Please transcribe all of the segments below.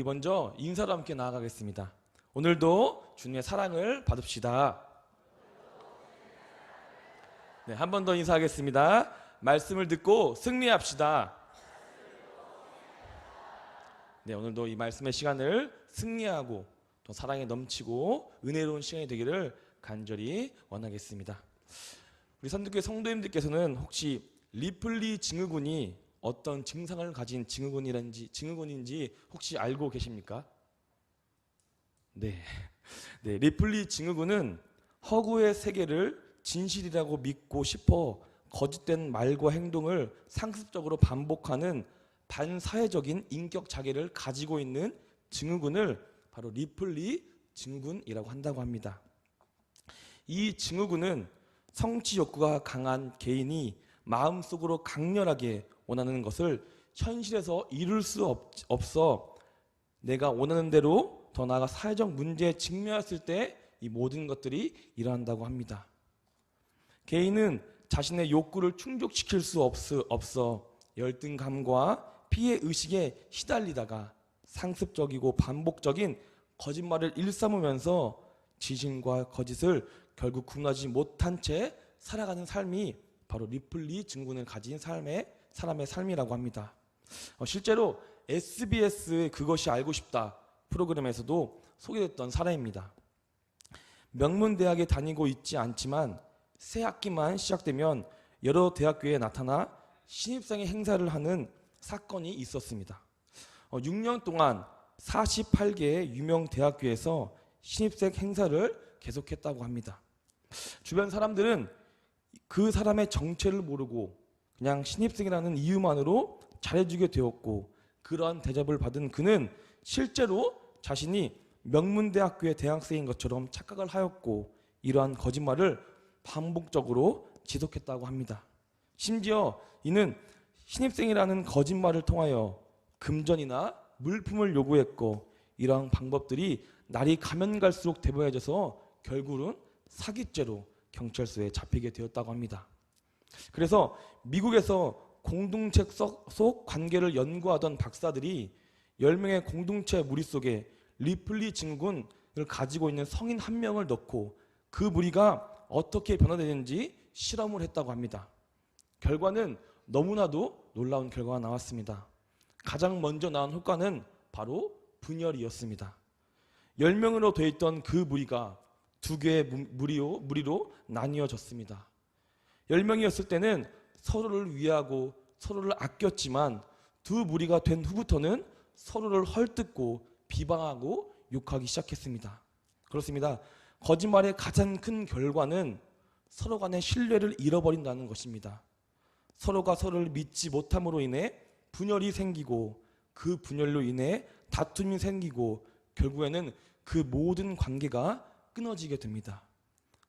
우리 먼저 인사로 함께 나아가겠습니다. 오늘도 주님의 사랑을 받읍시다. 네, 한 번 더 인사하겠습니다. 말씀을 듣고 승리합시다. 네, 오늘도 이 말씀의 시간을 승리하고 또 사랑에 넘치고 은혜로운 시간이 되기를 간절히 원하겠습니다. 우리 선교회 성도님들께서는 혹시 리플리 증후군이 어떤 증상을 가진 증후군인지 혹시 알고 계십니까? 네, 리플리 증후군은 허구의 세계를 진실이라고 믿고 싶어 거짓된 말과 행동을 상습적으로 반복하는 반사회적인 인격 자개를 가지고 있는 증후군을 바로 리플리 증후군이라고 한다고 합니다. 이 증후군은 성취 욕구가 강한 개인이 마음속으로 강렬하게 원하는 것을 현실에서 이룰 수 없어 내가 원하는 대로 더 나아가 사회적 문제에 직면했을 때 이 모든 것들이 일어난다고 합니다. 개인은 자신의 욕구를 충족시킬 수 없어 열등감과 피해의식에 시달리다가 상습적이고 반복적인 거짓말을 일삼으면서 진실과 거짓을 결국 구분하지 못한 채 살아가는 삶이 바로 리플리 증후군을 가진 사람의 삶이라고 합니다. 실제로 SBS의 그것이 알고 싶다 프로그램에서도 소개됐던 사례입니다. 명문대학에 다니고 있지 않지만 새 학기만 시작되면 여러 대학교에 나타나 신입생의 행사를 하는 사건이 있었습니다. 6년 동안 48개의 유명 대학교에서 신입생 행사를 계속했다고 합니다. 주변 사람들은 그 사람의 정체를 모르고 그냥 신입생이라는 이유만으로 잘해주게 되었고, 그러한 대접을 받은 그는 실제로 자신이 명문대학교의 대학생인 것처럼 착각을 하였고 이러한 거짓말을 반복적으로 지속했다고 합니다. 심지어 이는 신입생이라는 거짓말을 통하여 금전이나 물품을 요구했고, 이러한 방법들이 날이 가면 갈수록 대범해져서 결국은 사기죄로 경찰서에 잡히게 되었다고 합니다. 그래서 미국에서 공동체 속 관계를 연구하던 박사들이 10명의 공동체 무리 속에 리플리 증후군을 가지고 있는 성인 한 명을 넣고 그 무리가 어떻게 변화되는지 실험을 했다고 합니다. 결과는 너무나도 놀라운 결과가 나왔습니다. 가장 먼저 나온 효과는 바로 분열이었습니다. 10명으로 되어 있던 그 무리가 2개의 무리로 나뉘어졌습니다. 10명이었을 때는 서로를 위하고 서로를 아꼈지만 두 무리가 된 후부터는 서로를 헐뜯고 비방하고 욕하기 시작했습니다. 그렇습니다. 거짓말의 가장 큰 결과는 서로 간의 신뢰를 잃어버린다는 것입니다. 서로가 서로를 믿지 못함으로 인해 분열이 생기고 그 분열로 인해 다툼이 생기고 결국에는 그 모든 관계가 끊어지게 됩니다.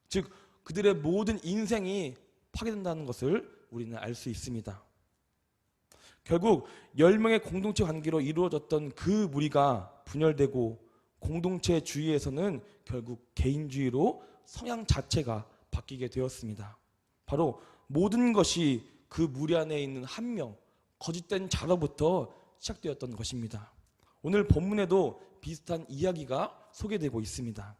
즉 그들의 모든 인생이 파괴된다는 것을 우리는 알 수 있습니다. 결국 10명의 공동체 관계로 이루어졌던 그 무리가 분열되고 공동체 주의에서는 결국 개인주의로 성향 자체가 바뀌게 되었습니다. 바로 모든 것이 그 무리 안에 있는 한 명, 거짓된 자로부터 시작되었던 것입니다. 오늘 본문에도 비슷한 이야기가 소개되고 있습니다.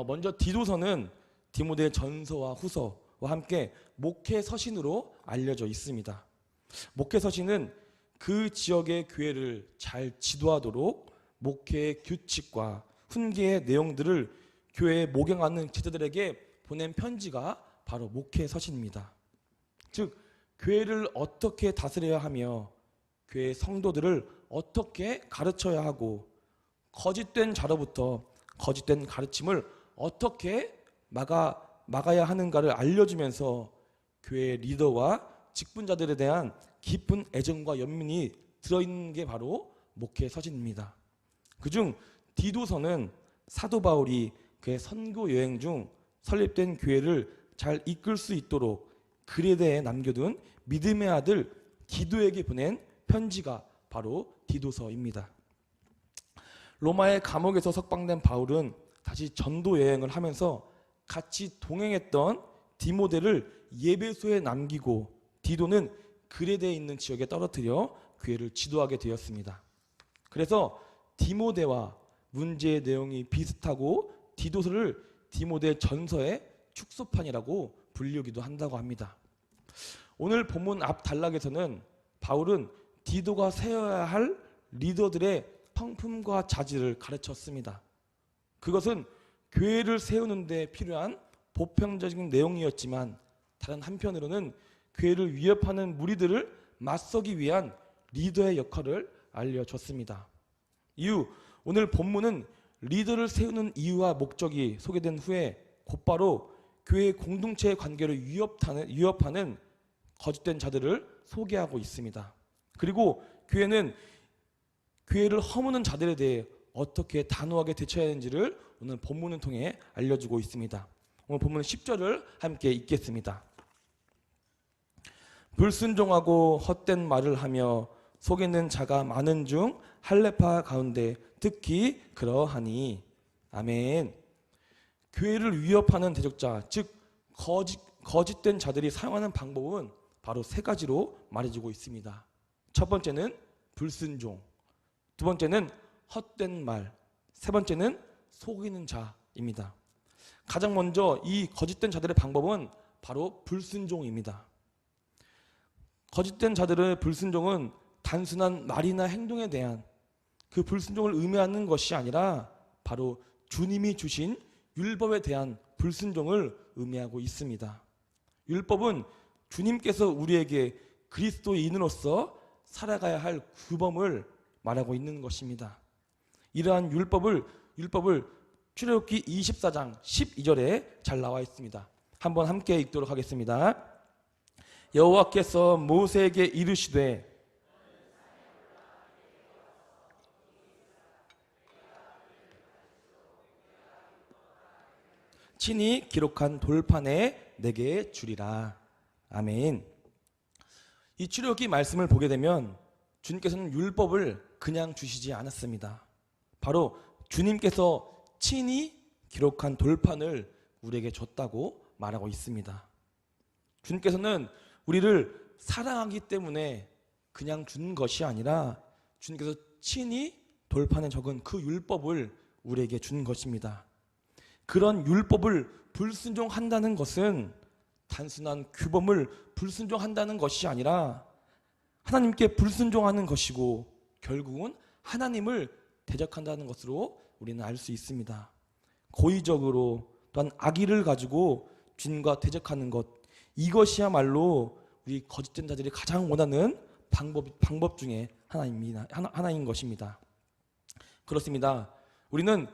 먼저 디도서는 디모데 전서와 후서와 함께 목회 서신으로 알려져 있습니다. 목회 서신은 그 지역의 교회를 잘 지도하도록 목회의 규칙과 훈계의 내용들을 교회에 목양하는 제자들에게 보낸 편지가 바로 목회 서신입니다. 즉 교회를 어떻게 다스려야 하며 교회 성도들을 어떻게 가르쳐야 하고 거짓된 자로부터 거짓된 가르침을 어떻게 막아야 하는가를 알려주면서 교회 리더와 직분자들에 대한 깊은 애정과 연민이 들어있는 게 바로 목회 서신입니다. 그중 디도서는 사도 바울이 그의 선교 여행 중 설립된 교회를 잘 이끌 수 있도록 그레데에 남겨둔 믿음의 아들 디도에게 보낸 편지가 바로 디도서입니다. 로마의 감옥에서 석방된 바울은 다시 전도 여행을 하면서 같이 동행했던 디모데를 예배소에 남기고 디도는 그레데에 있는 지역에 떨어뜨려 교회를 지도하게 되었습니다. 그래서 디모데와 문제의 내용이 비슷하고 디도서를 디모데 전서의 축소판이라고 불리기도 한다고 합니다. 오늘 본문 앞 단락에서는 바울은 디도가 세워야 할 리더들의 성품과 자질을 가르쳤습니다. 그것은 교회를 세우는 데 필요한 보편적인 내용이었지만 다른 한편으로는 교회를 위협하는 무리들을 맞서기 위한 리더의 역할을 알려줬습니다. 이후 오늘 본문은 리더를 세우는 이유와 목적이 소개된 후에 곧바로 교회 공동체의 관계를 위협하는 거짓된 자들을 소개하고 있습니다. 그리고 교회는 교회를 허무는 자들에 대해 어떻게 단호하게 대처해야 하는지를 오늘 본문을 통해 알려주고 있습니다. 오늘 본문 10절을 함께 읽겠습니다. 불순종하고 헛된 말을 하며 속이는 자가 많은 중 할례파 가운데 특히 그러하니. 아멘. 교회를 위협하는 대적자, 즉 거짓된 자들이 사용하는 방법은 바로 세 가지로 말해주고 있습니다. 첫 번째는 불순종, 두 번째는 헛된 말, 세 번째는 속이는 자입니다. 가장 먼저 이 거짓된 자들의 방법은 바로 불순종입니다. 거짓된 자들의 불순종은 단순한 말이나 행동에 대한 그 불순종을 의미하는 것이 아니라 바로 주님이 주신 율법에 대한 불순종을 의미하고 있습니다. 율법은 주님께서 우리에게 그리스도인으로서 살아가야 할 규범을 말하고 있는 것입니다. 이러한 율법을 출애굽기 24장 12절에 잘 나와 있습니다. 한번 함께 읽도록 하겠습니다. 여호와께서 모세에게 이르시되 친히 기록한 돌판에 내게 주리라. 아멘. 이 출애굽기 말씀을 보게 되면 주님께서는 율법을 그냥 주시지 않았습니다. 바로 주님께서 친히 기록한 돌판을 우리에게 줬다고 말하고 있습니다. 주님께서는 우리를 사랑하기 때문에 그냥 준 것이 아니라 주님께서 친히 돌판에 적은 그 율법을 우리에게 준 것입니다. 그런 율법을 불순종한다는 것은 단순한 규범을 불순종한다는 것이 아니라 하나님께 불순종하는 것이고 결국은 하나님을 대적한다는 것으로 우리는 알 수 있습니다. 고의적으로 또한 악의를 가지고 주님과 대적하는 것, 이것이야말로 우리 거짓된 자들이 가장 원하는 방법 중에 하나인 것입니다. 그렇습니다. 우리는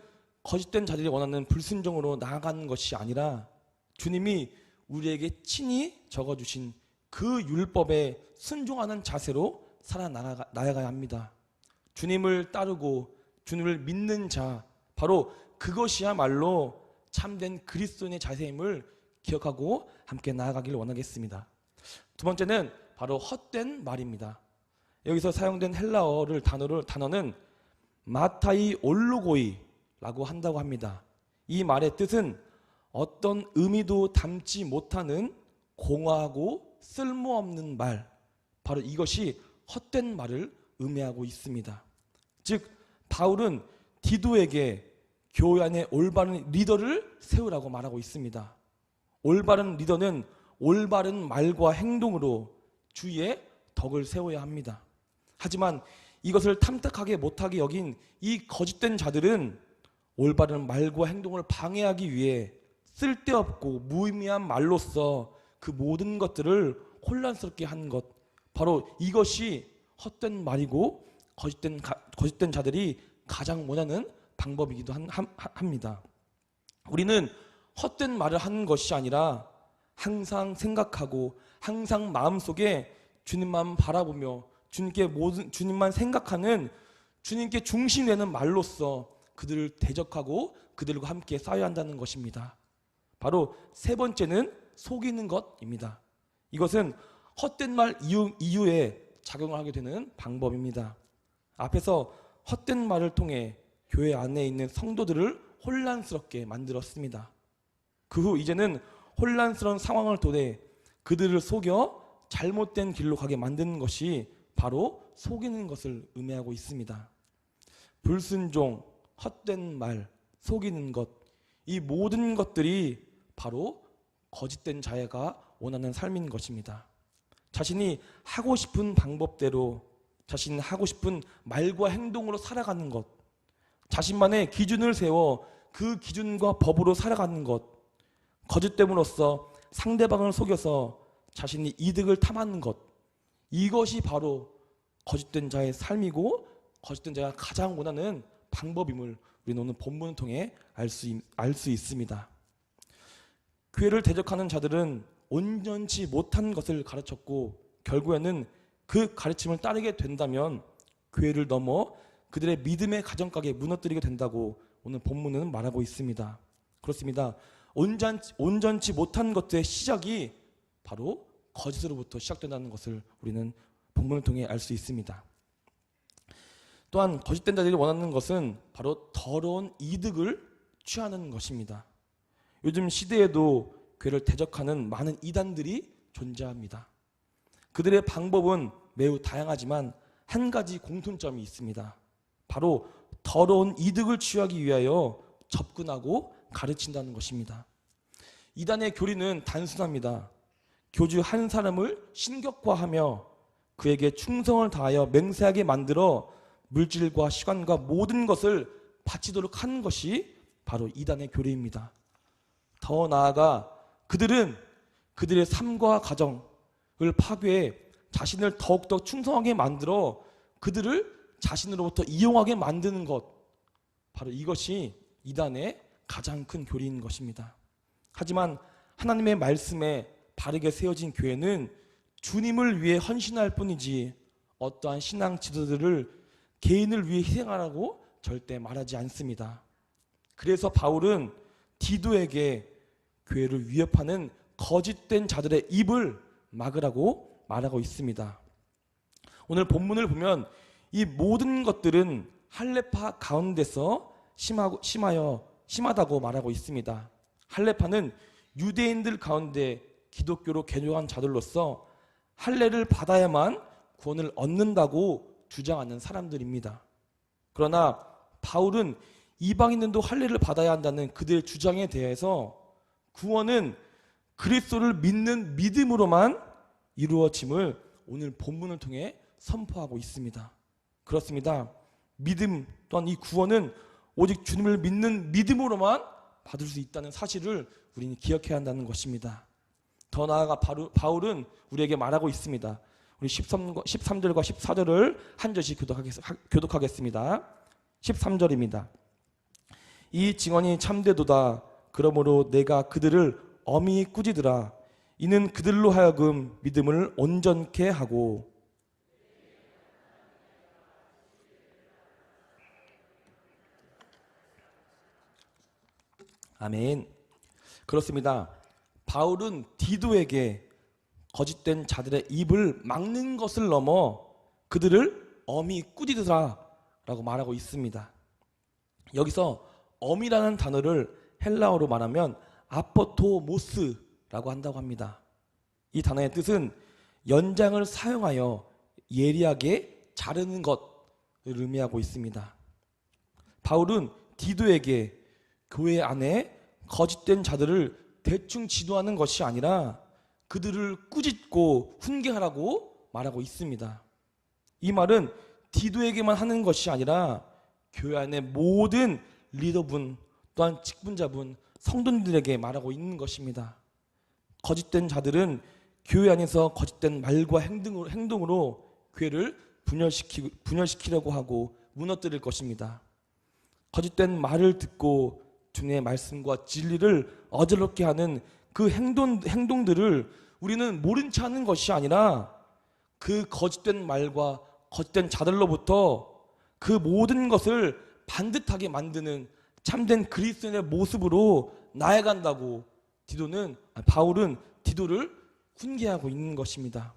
거짓된 자들이 원하는 불순종으로 나아가는 것이 아니라 주님이 우리에게 친히 적어주신 그 율법에 순종하는 자세로 살아나가야 합니다. 주님을 따르고 주님을 믿는 자, 바로 그것이야말로 참된 그리스도인의 자세임을 기억하고 함께 나아가기를 원하겠습니다. 두 번째는 바로 헛된 말입니다. 여기서 사용된 헬라어를 단어는 마타이 올로고이라고 한다고 합니다. 이 말의 뜻은 어떤 의미도 담지 못하는 공허하고 쓸모없는 말, 바로 이것이 헛된 말을 의미하고 있습니다. 즉 바울은 디도에게 교회 안에 올바른 리더를 세우라고 말하고 있습니다. 올바른 리더는 올바른 말과 행동으로 주위에 덕을 세워야 합니다. 하지만 이것을 탐탁하게 못하게 여긴 이 거짓된 자들은 올바른 말과 행동을 방해하기 위해 쓸데없고 무의미한 말로써 그 모든 것들을 혼란스럽게 한 것, 바로 이것이 헛된 말이고 거짓된 자들이 가장 원하는 방법이기도 합니다. 우리는 헛된 말을 하는 것이 아니라 항상 생각하고 항상 마음속에 주님만 바라보며 주님만 생각하는 주님께 중심되는 말로써 그들을 대적하고 그들과 함께 싸워야 한다는 것입니다. 바로 세 번째는 속이는 것입니다. 이것은 헛된 말 이후에 작용을 하게 되는 방법입니다. 앞에서 헛된 말을 통해 교회 안에 있는 성도들을 혼란스럽게 만들었습니다. 그 후 이제는 혼란스러운 상황을 통해 그들을 속여 잘못된 길로 가게 만드는 것이 바로 속이는 것을 의미하고 있습니다. 불순종, 헛된 말, 속이는 것, 이 모든 것들이 바로 거짓된 자가 원하는 삶인 것입니다. 자신이 하고 싶은 방법대로, 자신이 하고 싶은 말과 행동으로 살아가는 것, 자신만의 기준을 세워 그 기준과 법으로 살아가는 것, 거짓됨으로써 상대방을 속여서 자신이 이득을 탐하는 것, 이것이 바로 거짓된 자의 삶이고 거짓된 자가 가장 원하는 방법임을 우리는 오늘 본문을 통해 알 수 있습니다. 교회를 대적하는 자들은 온전치 못한 것을 가르쳤고 결국에는 그 가르침을 따르게 된다면 교회를 넘어 그들의 믿음의 가정가게 무너뜨리게 된다고 오늘 본문은 말하고 있습니다. 그렇습니다. 온전치 못한 것들의 시작이 바로 거짓으로부터 시작된다는 것을 우리는 본문을 통해 알 수 있습니다. 또한 거짓된 자들이 원하는 것은 바로 더러운 이득을 취하는 것입니다. 요즘 시대에도 교회를 대적하는 많은 이단들이 존재합니다. 그들의 방법은 매우 다양하지만 한 가지 공통점이 있습니다. 바로 더러운 이득을 취하기 위하여 접근하고 가르친다는 것입니다. 이단의 교리는 단순합니다. 교주 한 사람을 신격화하며 그에게 충성을 다하여 맹세하게 만들어 물질과 시간과 모든 것을 바치도록 하는 것이 바로 이단의 교리입니다. 더 나아가 그들은 그들의 삶과 가정을 파괴해 자신을 더욱더 충성하게 만들어 그들을 자신으로부터 이용하게 만드는 것, 바로 이것이 이단의 가장 큰 교리인 것입니다. 하지만 하나님의 말씀에 바르게 세워진 교회는 주님을 위해 헌신할 뿐이지 어떠한 신앙 지도들을 개인을 위해 희생하라고 절대 말하지 않습니다. 그래서 바울은 디도에게 교회를 위협하는 거짓된 자들의 입을 막으라고 말하고 있습니다. 오늘 본문을 보면 이 모든 것들은 할례파 가운데서 심하다고 말하고 있습니다. 할례파는 유대인들 가운데 기독교로 개종한 자들로서 할례를 받아야만 구원을 얻는다고 주장하는 사람들입니다. 그러나 바울은 이방인들도 할례를 받아야 한다는 그들의 주장에 대해서 구원은 그리스도를 믿는 믿음으로만 이루어짐을 오늘 본문을 통해 선포하고 있습니다. 그렇습니다. 믿음 또한 이 구원은 오직 주님을 믿는 믿음으로만 받을 수 있다는 사실을 우리는 기억해야 한다는 것입니다. 더 나아가 바울은 우리에게 말하고 있습니다. 우리 13절과 14절을 한 절씩 교독하겠습니다. 13절입니다. 이 증언이 참되도다. 그러므로 내가 그들을 엄히 꾸짖으라. 이는 그들로 하여금 믿음을 온전케 하고. 아멘. 그렇습니다. 바울은 디도에게 거짓된 자들의 입을 막는 것을 넘어 그들을 엄히 꾸짖으라 라고 말하고 있습니다. 여기서 엄이라는 단어를 헬라어로 말하면 아포토모스라고 한다고 합니다. 이 단어의 뜻은 연장을 사용하여 예리하게 자르는 것을 의미하고 있습니다. 바울은 디도에게 교회 안에 거짓된 자들을 대충 지도하는 것이 아니라 그들을 꾸짖고 훈계하라고 말하고 있습니다. 이 말은 디도에게만 하는 것이 아니라 교회 안의 모든 리더분 또한 직분자분 성도들에게 말하고 있는 것입니다. 거짓된 자들은 교회 안에서 거짓된 말과 행동으로 교회를 분열시키려고 하고 무너뜨릴 것입니다. 거짓된 말을 듣고 주님의 말씀과 진리를 어지럽게 하는 그 행동들을 우리는 모른 체 하는 것이 아니라 그 거짓된 말과 거짓된 자들로부터 그 모든 것을 반듯하게 만드는 참된 그리스도인의 모습으로 나아간다고 바울은 디도를 훈계하고 있는 것입니다.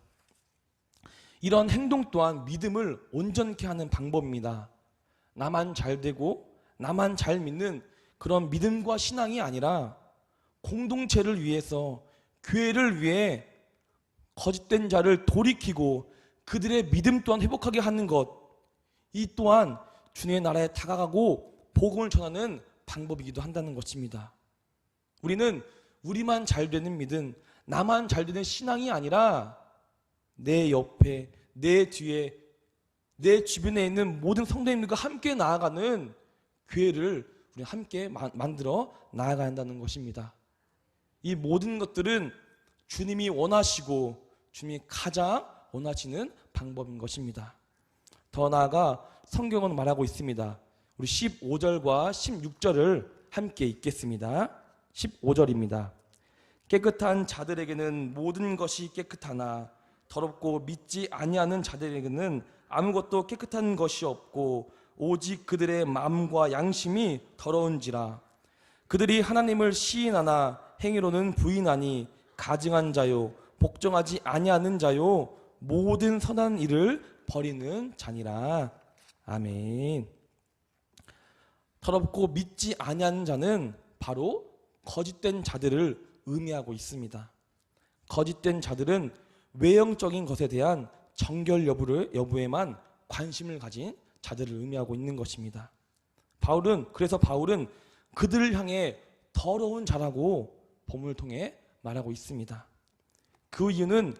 이런 행동 또한 믿음을 온전케 하는 방법입니다. 나만 잘 되고 나만 잘 믿는 그런 믿음과 신앙이 아니라 공동체를 위해서 교회를 위해 거짓된 자를 돌이키고 그들의 믿음 또한 회복하게 하는 것, 이 또한 주님의 나라에 다가가고 복음을 전하는 방법이기도 한다는 것입니다. 우리는 우리만 잘 되는 믿음, 나만 잘 되는 신앙이 아니라 내 옆에, 내 뒤에, 내 주변에 있는 모든 성도님들과 함께 나아가는 교회를 우리 함께 만들어 나아가야 한다는 것입니다. 이 모든 것들은 주님이 원하시고 주님이 가장 원하시는 방법인 것입니다. 더 나아가 성경은 말하고 있습니다. 우리 15절과 16절을 함께 읽겠습니다. 15절입니다. 깨끗한 자들에게는 모든 것이 깨끗하나 더럽고 믿지 아니하는 자들에게는 아무것도 깨끗한 것이 없고 오직 그들의 마음과 양심이 더러운지라. 그들이 하나님을 시인하나 행위로는 부인하니 가증한 자요 복종하지 아니하는 자요 모든 선한 일을 버리는 자니라. 아멘. 더럽고 믿지 아니하는 자는 바로 거짓된 자들을 의미하고 있습니다. 거짓된 자들은 외형적인 것에 대한 정결 여부에만 관심을 가진 자들을 의미하고 있는 것입니다. 그래서 바울은 그들을 향해 더러운 자라고 본문을 통해 말하고 있습니다. 그 이유는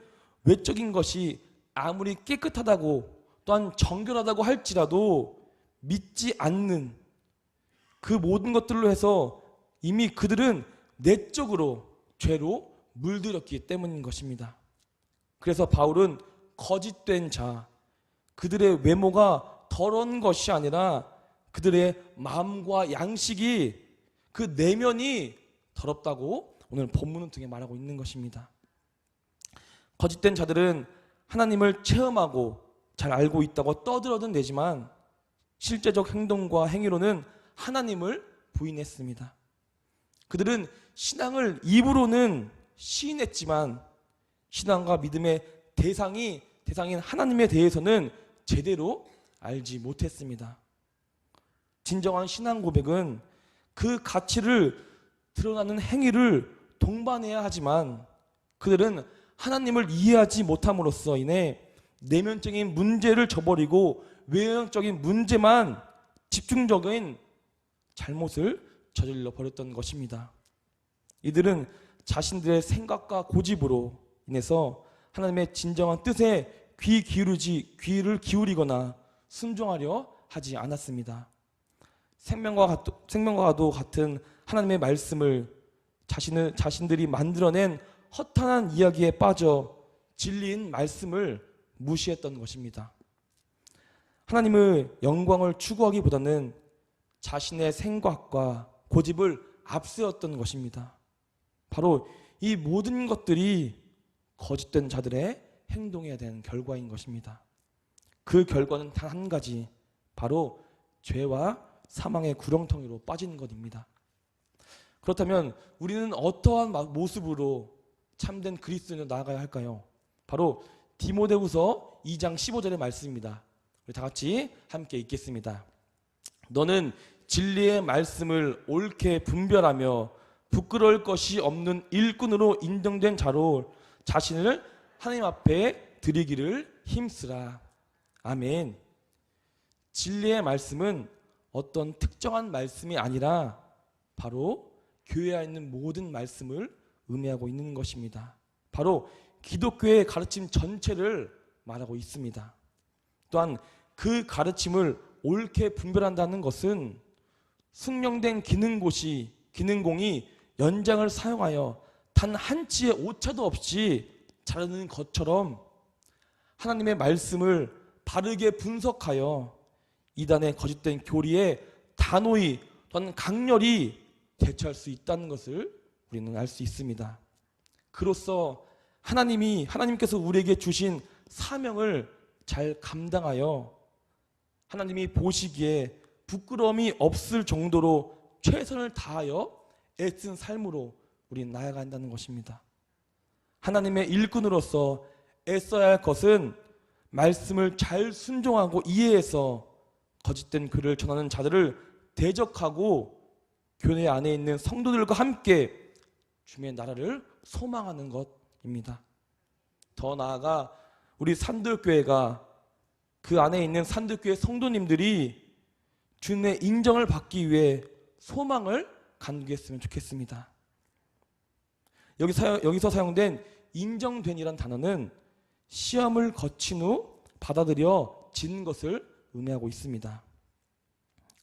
외적인 것이 아무리 깨끗하다고 또한 정결하다고 할지라도 믿지 않는 그 모든 것들로 해서 이미 그들은 내적으로 죄로 물들었기 때문인 것입니다. 그래서 바울은 거짓된 자, 그들의 외모가 더러운 것이 아니라 그들의 마음과 양식이 그 내면이 더럽다고 오늘 본문을 통해 말하고 있는 것입니다. 거짓된 자들은 하나님을 체험하고 잘 알고 있다고 떠들어는 내지만 실제적 행동과 행위로는 하나님을 부인했습니다. 그들은 신앙을 입으로는 시인했지만 신앙과 믿음의 대상인 하나님에 대해서는 제대로 알지 못했습니다. 진정한 신앙 고백은 그 가치를 드러나는 행위를 동반해야 하지만 그들은 하나님을 이해하지 못함으로써 인해 내면적인 문제를 저버리고 외형적인 문제만 집중적인 잘못을 저질러 버렸던 것입니다. 이들은 자신들의 생각과 고집으로 인해서 하나님의 진정한 뜻에 귀를 기울이거나 순종하려 하지 않았습니다. 생명과도 같은 하나님의 말씀을 자신들이 만들어낸 허탄한 이야기에 빠져 진리인 말씀을 무시했던 것입니다. 하나님의 영광을 추구하기보다는 자신의 생각과 고집을 앞세웠던 것입니다. 바로 이 모든 것들이 거짓된 자들의 행동해야 되는 결과인 것입니다. 그 결과는 단 한 가지, 바로 죄와 사망의 구렁텅이로 빠지는 것입니다. 그렇다면 우리는 어떠한 모습으로 참된 그리스도인으로 나아가야 할까요? 바로 디모데후서 2장 15절의 말씀입니다. 우리 다 같이 함께 읽겠습니다. 너는 진리의 말씀을 옳게 분별하며 부끄러울 것이 없는 일꾼으로 인정된 자로 자신을 하나님 앞에 드리기를 힘쓰라. 아멘. 진리의 말씀은 어떤 특정한 말씀이 아니라 바로 교회에 있는 모든 말씀을 의미하고 있는 것입니다. 바로 기독교의 가르침 전체를 말하고 있습니다. 또한 그 가르침을 옳게 분별한다는 것은 숙련된 기능공이 연장을 사용하여 단 한치의 오차도 없이 자르는 것처럼 하나님의 말씀을 바르게 분석하여 이단의 거짓된 교리에 단호히 또한 강렬히 대처할 수 있다는 것을 우리는 알 수 있습니다. 그로써 하나님께서 우리에게 주신 사명을 잘 감당하여 하나님이 보시기에 부끄러움이 없을 정도로 최선을 다하여 애쓴 삶으로 우리는 나아간다는 것입니다. 하나님의 일꾼으로서 애써야 할 것은 말씀을 잘 순종하고 이해해서 거짓된 글을 전하는 자들을 대적하고 교회 안에 있는 성도들과 함께 주님의 나라를 소망하는 것입니다. 더 나아가 우리 산들교회가 그 안에 있는 산들교회 성도님들이 주님의 인정을 받기 위해 소망을 간구했으면 좋겠습니다. 여기서 사용된 인정된이란 단어는 시험을 거친 후 받아들여진 것을 의미하고 있습니다.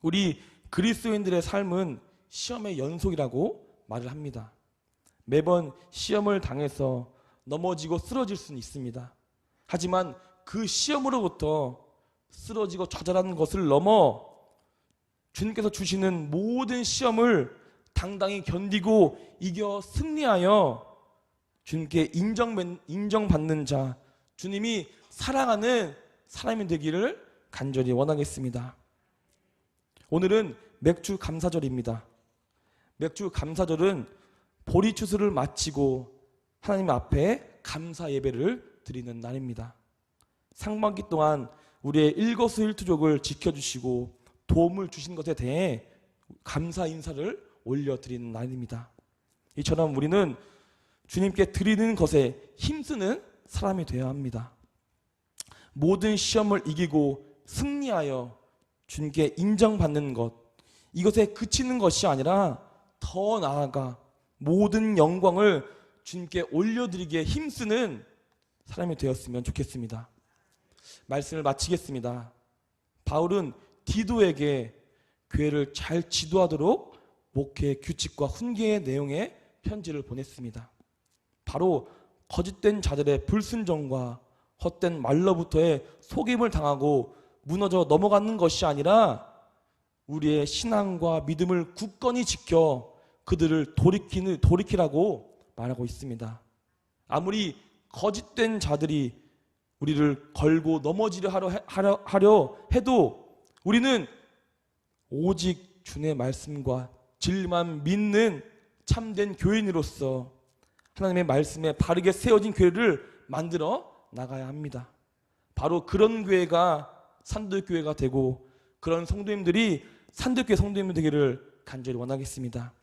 우리 그리스도인들의 삶은 시험의 연속이라고 말을 합니다. 매번 시험을 당해서 넘어지고 쓰러질 수는 있습니다. 하지만 그 시험으로부터 쓰러지고 좌절하는 것을 넘어 주님께서 주시는 모든 시험을 당당히 견디고 이겨 승리하여 주님께 인정받는 자, 주님이 사랑하는 사람이 되기를 간절히 원하겠습니다. 오늘은 맥주 감사절입니다. 맥주 감사절은 보리추수를 마치고 하나님 앞에 감사 예배를 드리는 날입니다. 상반기 동안 우리의 일거수일투족을 지켜주시고 도움을 주신 것에 대해 감사 인사를 올려드리는 날입니다. 이처럼 우리는 주님께 드리는 것에 힘쓰는 사람이 되어야 합니다. 모든 시험을 이기고 승리하여 주님께 인정받는 것, 이것에 그치는 것이 아니라 더 나아가 모든 영광을 주님께 올려드리기에 힘쓰는 사람이 되었으면 좋겠습니다. 말씀을 마치겠습니다. 바울은 디도에게 교회를 잘 지도하도록 목회 규칙과 훈계의 내용의 편지를 보냈습니다. 바로 거짓된 자들의 불순종과 헛된 말로부터의 속임을 당하고 무너져 넘어가는 것이 아니라 우리의 신앙과 믿음을 굳건히 지켜 그들을 돌이키라고 말하고 있습니다. 아무리 거짓된 자들이 우리를 걸고 넘어지려 하려 해도 우리는 오직 주님의 말씀과 진리만 믿는 참된 교인으로서 하나님의 말씀에 바르게 세워진 교회를 만들어 나가야 합니다. 바로 그런 교회가 산들교회가 되고 그런 성도님들이 산들교회 성도님들 되기를 간절히 원하겠습니다.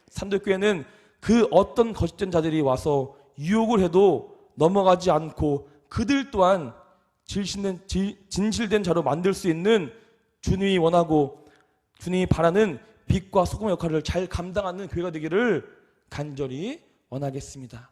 산들교회는 그 어떤 거짓된 자들이 와서 유혹을 해도 넘어가지 않고 그들 또한 진실된 자로 만들 수 있는 주님이 원하고 주님이 바라는 빛과 소금의 역할을 잘 감당하는 교회가 되기를 간절히 원하겠습니다.